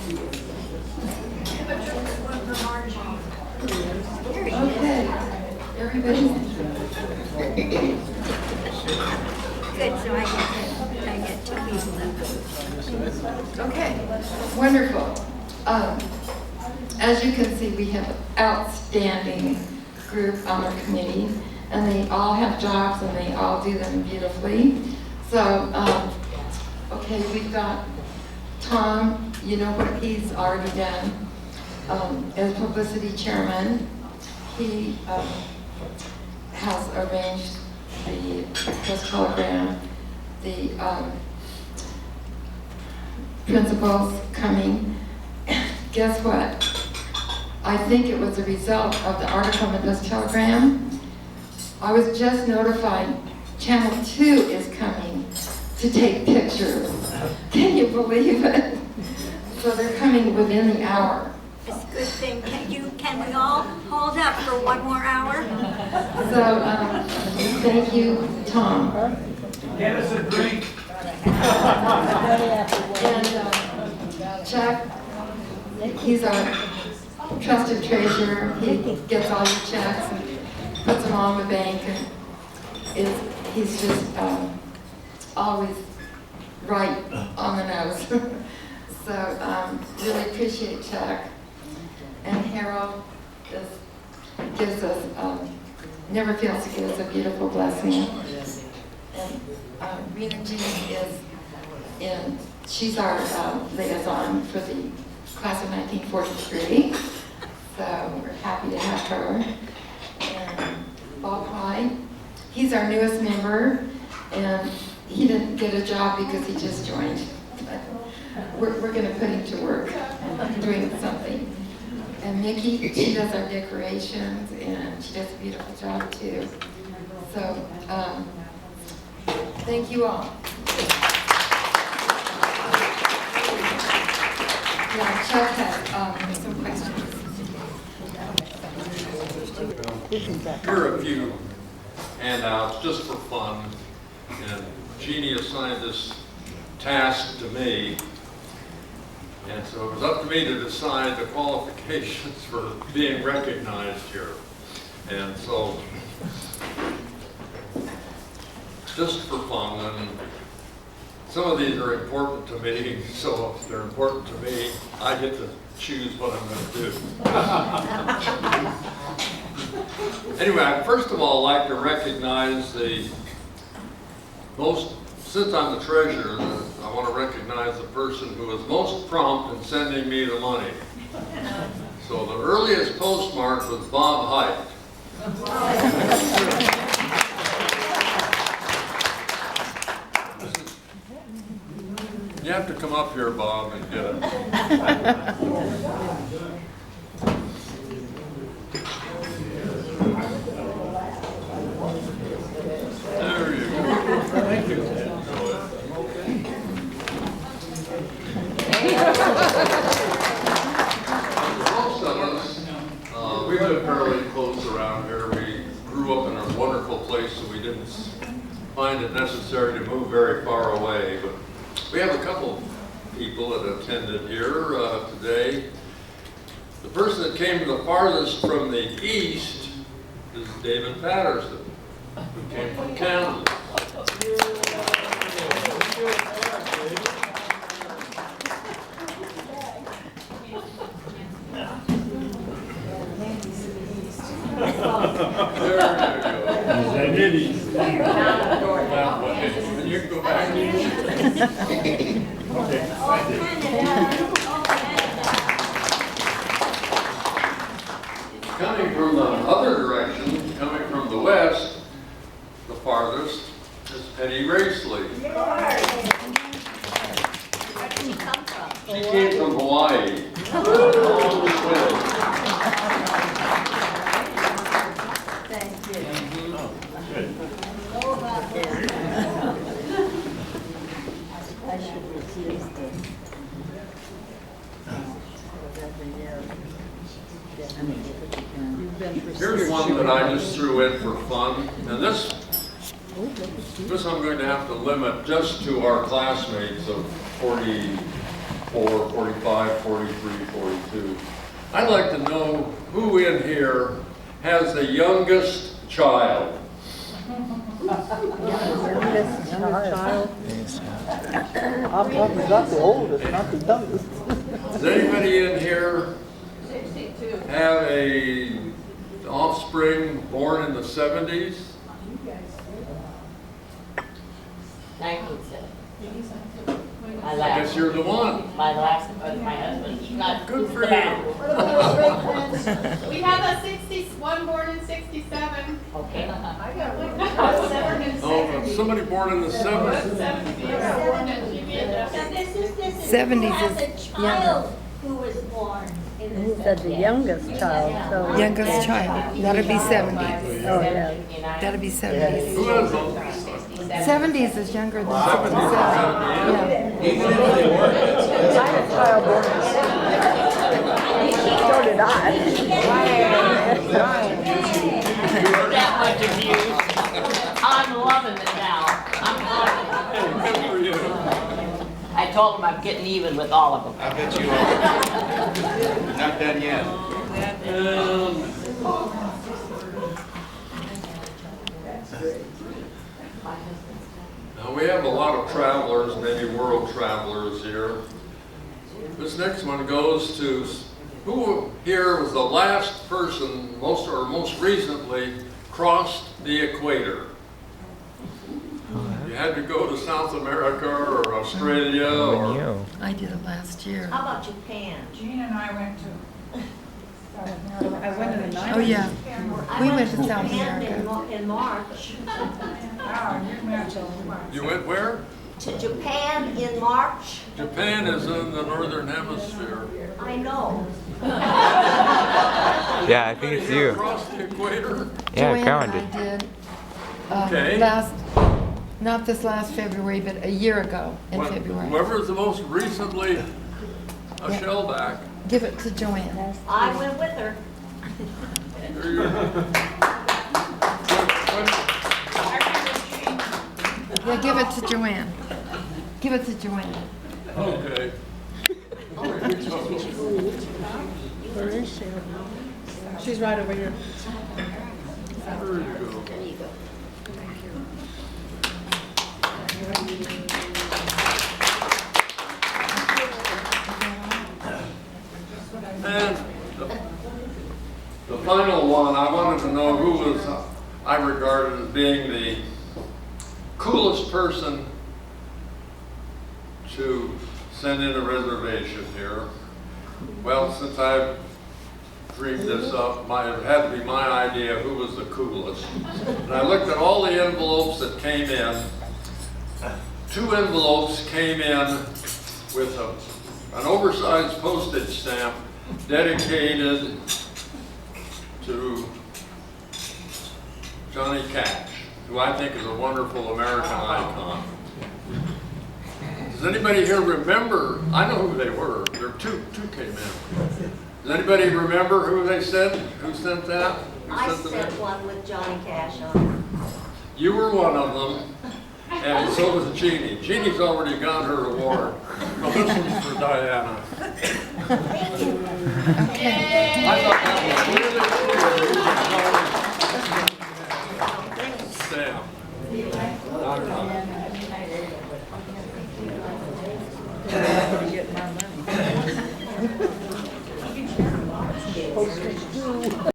Okay, everybody. Good, so I get two people then. Okay, wonderful. As you can see, we have an outstanding group on our committee, and they all have jobs and they all do them beautifully. So, okay, we've got Tom, you know what he's already done as publicity chairman. He has arranged the press telegram, the principals coming. Guess what? I think it was a result of the article in the press telegram. I was just notified Channel 2 is coming to take pictures. Can you believe it? So they're coming within the hour. It's a good thing. Can we all hold up for one more hour? So thank you, Tom. Get us a drink. And Chuck, he's our trusted treasurer. He gets all your checks and puts them all in the bank, and he's just always right on the nose. So really appreciate Chuck. And Harold gives us, never fails to give us a beautiful blessing. And Rena Jean is she's our liaison for the class of 1943. So we're happy to have her. And Bob Hyde, he's our newest member, and he didn't get a job because he just joined. We're going to put him to work doing something. And Mickey, she does our decorations, and she does a beautiful job too. So, thank you all. Yeah, Chuck has some questions. Here are a few handouts just for fun, and Jeannie assigned this task to me. And so it was up to me to decide the qualifications for being recognized here. And so, just for fun, and some of these are important to me, so if they're important to me, I get to choose what I'm going to do. Anyway, first of all, I'd like to recognize the most, since I'm the treasurer, I want to recognize the person who was most prompt in sending me the money. So the earliest postmark was Bob Hyde. You have to come up here, Bob, and get it. There you go. Thank you. Most of us, we live fairly close around here. We grew up in a wonderful place, so we didn't find it necessary to move very far away. But we have a couple people that attended here today. The person that came the farthest from the east is David Patterson, who came from Kansas. There you go. That way. And you can go back. Okay. Coming from the other direction, coming from the west, the farthest, is Penny Racely. Where did she come from? She came from Hawaii. Thank you. Go about there. I should refuse this. Every year. Here's one that I just threw in for fun, and this I'm going to have to limit just to our classmates of 43 44, 45, 43, 42. I'd like to know who in here has the youngest child? Youngest child. I'm talking about the oldest, not the youngest. Does anybody in here have a offspring born in the 70s? 1970. My I last, guess you're the one. my husband, he's not. Good for the you. man. We have a 61 born in 67. Okay. Oh, somebody born in the 70s. 70s has a child who was born in He the said the youngest child, so. Youngest child, that'd be 70s. Oh, yeah. That'd be 70s. Who has them? 70s is younger than 67. 70s. Yeah. Even if they weren't. I had a child born in the 70s. So did I. That much abuse. I'm loving it now. I'm loving Good for you. it. I told him I'm getting even with all of them. I bet you are. Not done yet. Now, we have a lot of travelers, maybe world travelers here. This next one goes to, who here was the last person, most recently, crossed the equator? You had to go to South America or Australia or... I did it last year. How about Japan? Gene and I went to. I went in the Oh, yeah. I We went to Japan South America. in March. You went where? To Japan in March. Japan is in the northern hemisphere. I know. Yeah, I think it's you. Across the equator? Yeah, Joanne Cowan and did. I did. Okay. Not this last February, but a year ago in When- February. Whoever's the most recently a shellback. Give it to Joanne. I went with her. There you go. Yeah, give it to Joanne. Give it to Joanne. Okay. Where is she? She's right over here. There you go. And the final one, I wanted to know who was, I regarded as being the coolest person to send in a reservation here. Well, since I've dreamed this up, it had to be my idea who was the coolest. And I looked at all the envelopes that came in. 2 envelopes came in with an oversized postage stamp dedicated to Johnny Cash, who I think is a wonderful American icon. Does anybody here remember? I know who they were. There were two came in. Does anybody remember who they sent? Who sent that? Who I sent them sent in? one with Johnny Cash on You were one of them, and so was Jeannie. Jeannie's already got her award. Well, this one's for Diana. I thought that was really cool. Sam. I'm gonna get my money. Postage due.